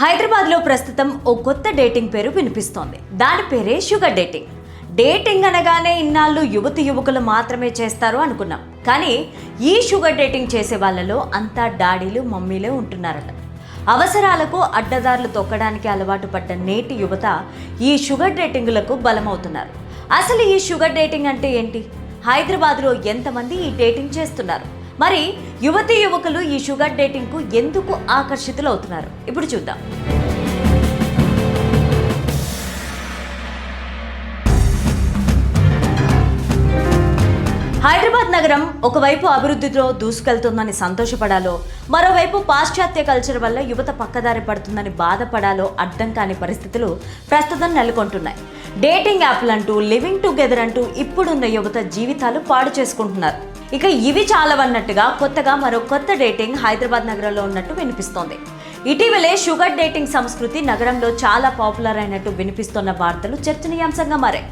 హైదరాబాద్లో ప్రస్తుతం ఓ కొత్త డేటింగ్ పేరు వినిపిస్తోంది. దాని పేరే షుగర్ డేటింగ్. డేటింగ్ అనగానే ఇన్నాళ్ళు యువకులు మాత్రమే చేస్తారు అనుకున్నాం. కానీ ఈ షుగర్ డేటింగ్ చేసే వాళ్ళలో అంతా డాడీలు మమ్మీలే ఉంటున్నారట. అవసరాలకు అడ్డదారులు తొక్కడానికి అలవాటు పడ్డ నేటి యువత ఈ షుగర్ డేటింగ్లకు బలమవుతున్నారు. అసలు ఈ షుగర్ డేటింగ్ అంటే ఏంటి? హైదరాబాద్లో ఎంతమంది ఈ డేటింగ్ చేస్తున్నారు? మరి యువకులు ఈ షుగర్ డేటింగ్కు ఎందుకు ఆకర్షితులవుతున్నారు? ఇప్పుడు చూద్దాం. హైదరాబాద్ నగరం ఒకవైపు అభివృద్ధిలో దూసుకెళ్తుందని సంతోషపడాలో, మరోవైపు పాశ్చాత్య కల్చర్ వల్ల యువత పక్కదారి పడుతుందని బాధపడాలో అర్థం కాని పరిస్థితులు ప్రస్తుతం నెలకొంటున్నాయి. డేటింగ్ యాప్లంటూ, లివింగ్ టుగెదర్ అంటూ ఇప్పుడున్న యువత జీవితాలు పాడు చేసుకుంటున్నారు. ఇక ఇవి చాలవన్నట్టుగా కొత్తగా మరో కొత్త డేటింగ్ హైదరాబాద్ నగరంలో ఉన్నట్టు వినిపిస్తోంది. ఇటీవలే షుగర్ డేటింగ్ సంస్కృతి నగరంలో చాలా పాపులర్ అయినట్టు వినిపిస్తున్న వార్తలు చర్చనీయాంశంగా మారాయి.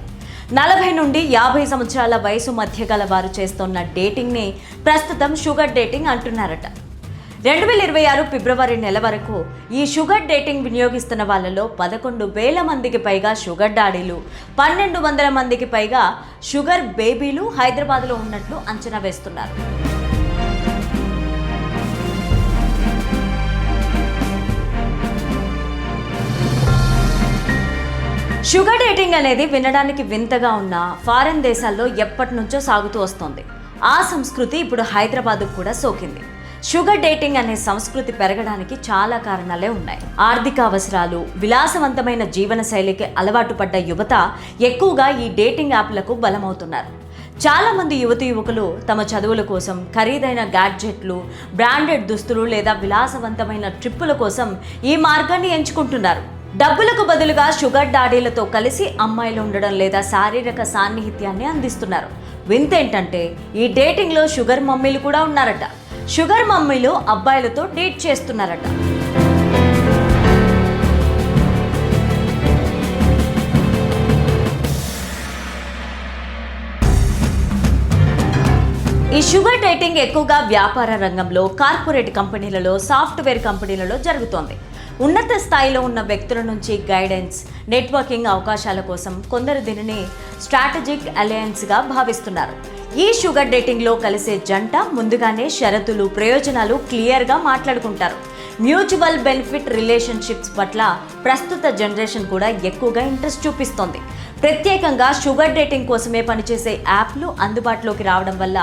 40 నుండి 50 సంవత్సరాల వయసు మధ్య గల వారు చేస్తున్న డేటింగ్ని ప్రస్తుతం షుగర్ డేటింగ్ అంటున్నారట. 2026 ఫిబ్రవరి నెల వరకు ఈ షుగర్ డేటింగ్ వినియోగిస్తున్న వాళ్ళలో 11,000 మందికి పైగా షుగర్ డాడీలు, 1,200 మందికి పైగా షుగర్ బేబీలు హైదరాబాద్లో ఉన్నట్లు అంచనా వేస్తున్నారు. షుగర్ డేటింగ్ అనేది వినడానికి వింతగా ఉన్న ఫారెన్ దేశాల్లో ఎప్పటి నుంచో సాగుతూ వస్తోంది. ఆ సంస్కృతి ఇప్పుడు హైదరాబాద్కు కూడా సోకింది. షుగర్ డేటింగ్ అనే సంస్కృతి పెరగడానికి చాలా కారణాలే ఉన్నాయి. ఆర్థిక అవసరాలు, విలాసవంతమైన జీవన శైలికి అలవాటు పడ్డ యువత ఎక్కువగా ఈ డేటింగ్ యాప్లకు బలమవుతున్నారు. చాలా మంది యువకులు తమ చదువుల కోసం ఖరీదైన గ్యాడ్జెట్లు, బ్రాండెడ్ దుస్తులు లేదా విలాసవంతమైన ట్రిప్పుల కోసం ఈ మార్గాన్ని ఎంచుకుంటున్నారు. డబ్బులకు బదులుగా షుగర్ డాడీలతో కలిసి అమ్మాయిలు ఉండడం లేదా శారీరక సాన్నిహిత్యాన్ని అందిస్తున్నారు. వింతేంటంటే ఈ డేటింగ్లో షుగర్ మమ్మీలు కూడా ఉన్నారట. షుగర్ మమ్మీలు అబ్బాయిలతో డేట్ చేస్తున్నారట. ఈ షుగర్ డేటింగ్ ఎక్కువగా వ్యాపార రంగంలో, కార్పొరేట్ కంపెనీలలో, సాఫ్ట్వేర్ కంపెనీలలో జరుగుతోంది. ఉన్నత స్థాయిలో ఉన్న వ్యక్తుల నుంచి గైడెన్స్, నెట్వర్కింగ్ అవకాశాల కోసం కొందరు దీనిని స్ట్రాటజిక్ అలయన్స్గా భావిస్తున్నారు. ఈ షుగర్ డేటింగ్లో కలిసే జంట ముందుగానే షరతులు, ప్రయోజనాలు క్లియర్గా మాట్లాడుకుంటారు. మ్యూచువల్ బెనిఫిట్ రిలేషన్షిప్స్ పట్ల ప్రస్తుత జనరేషన్ కూడా ఎక్కువగా ఇంట్రెస్ట్ చూపిస్తోంది. ప్రత్యేకంగా షుగర్ డేటింగ్ కోసమే పనిచేసే యాప్లు అందుబాటులోకి రావడం వల్ల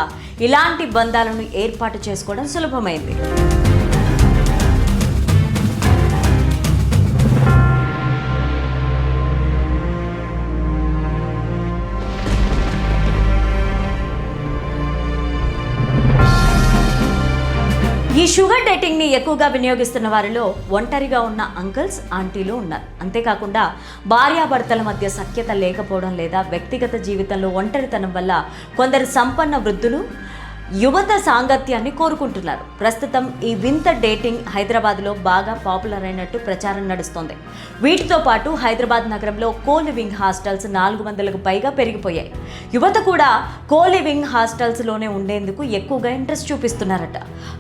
ఇలాంటి బంధాలను ఏర్పాటు చేసుకోవడం సులభమైంది. ఈ షుగర్ డేటింగ్ని ఎక్కువగా వినియోగిస్తున్న వారిలో ఒంటరిగా ఉన్న అంకుల్స్, ఆంటీలు ఉన్నారు. అంతేకాకుండా భార్యాభర్తల మధ్య సఖ్యత లేకపోవడం లేదా వ్యక్తిగత జీవితంలో ఒంటరితనం వల్ల కొందరు సంపన్న వృద్ధులు యువత సాంగత్యాన్ని కోరుకుంటున్నారు. ప్రస్తుతం ఈ వింత డేటింగ్ హైదరాబాద్లో బాగా పాపులర్ అయినట్టు ప్రచారం నడుస్తోంది. వీటితో పాటు హైదరాబాద్ నగరంలో కో-లివింగ్ హాస్టల్స్ 400కు పైగా పెరిగిపోయాయి. యువత కూడా కో-లివింగ్ హాస్టల్స్లోనే ఉండేందుకు ఎక్కువగా ఇంట్రెస్ట్ చూపిస్తున్నారట.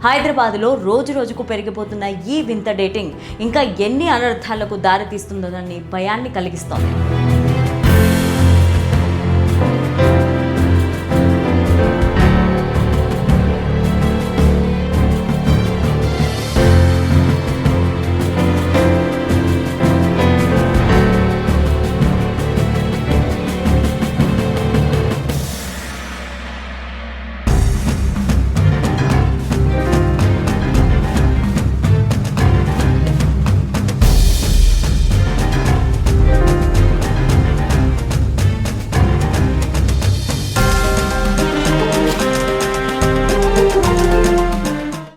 హైదరాబాద్లో రోజుకు పెరిగిపోతున్న ఈ వింత డేటింగ్ ఇంకా ఎన్ని అనర్థాలకు దారితీస్తుందోనని భయాన్ని కలిగిస్తోంది.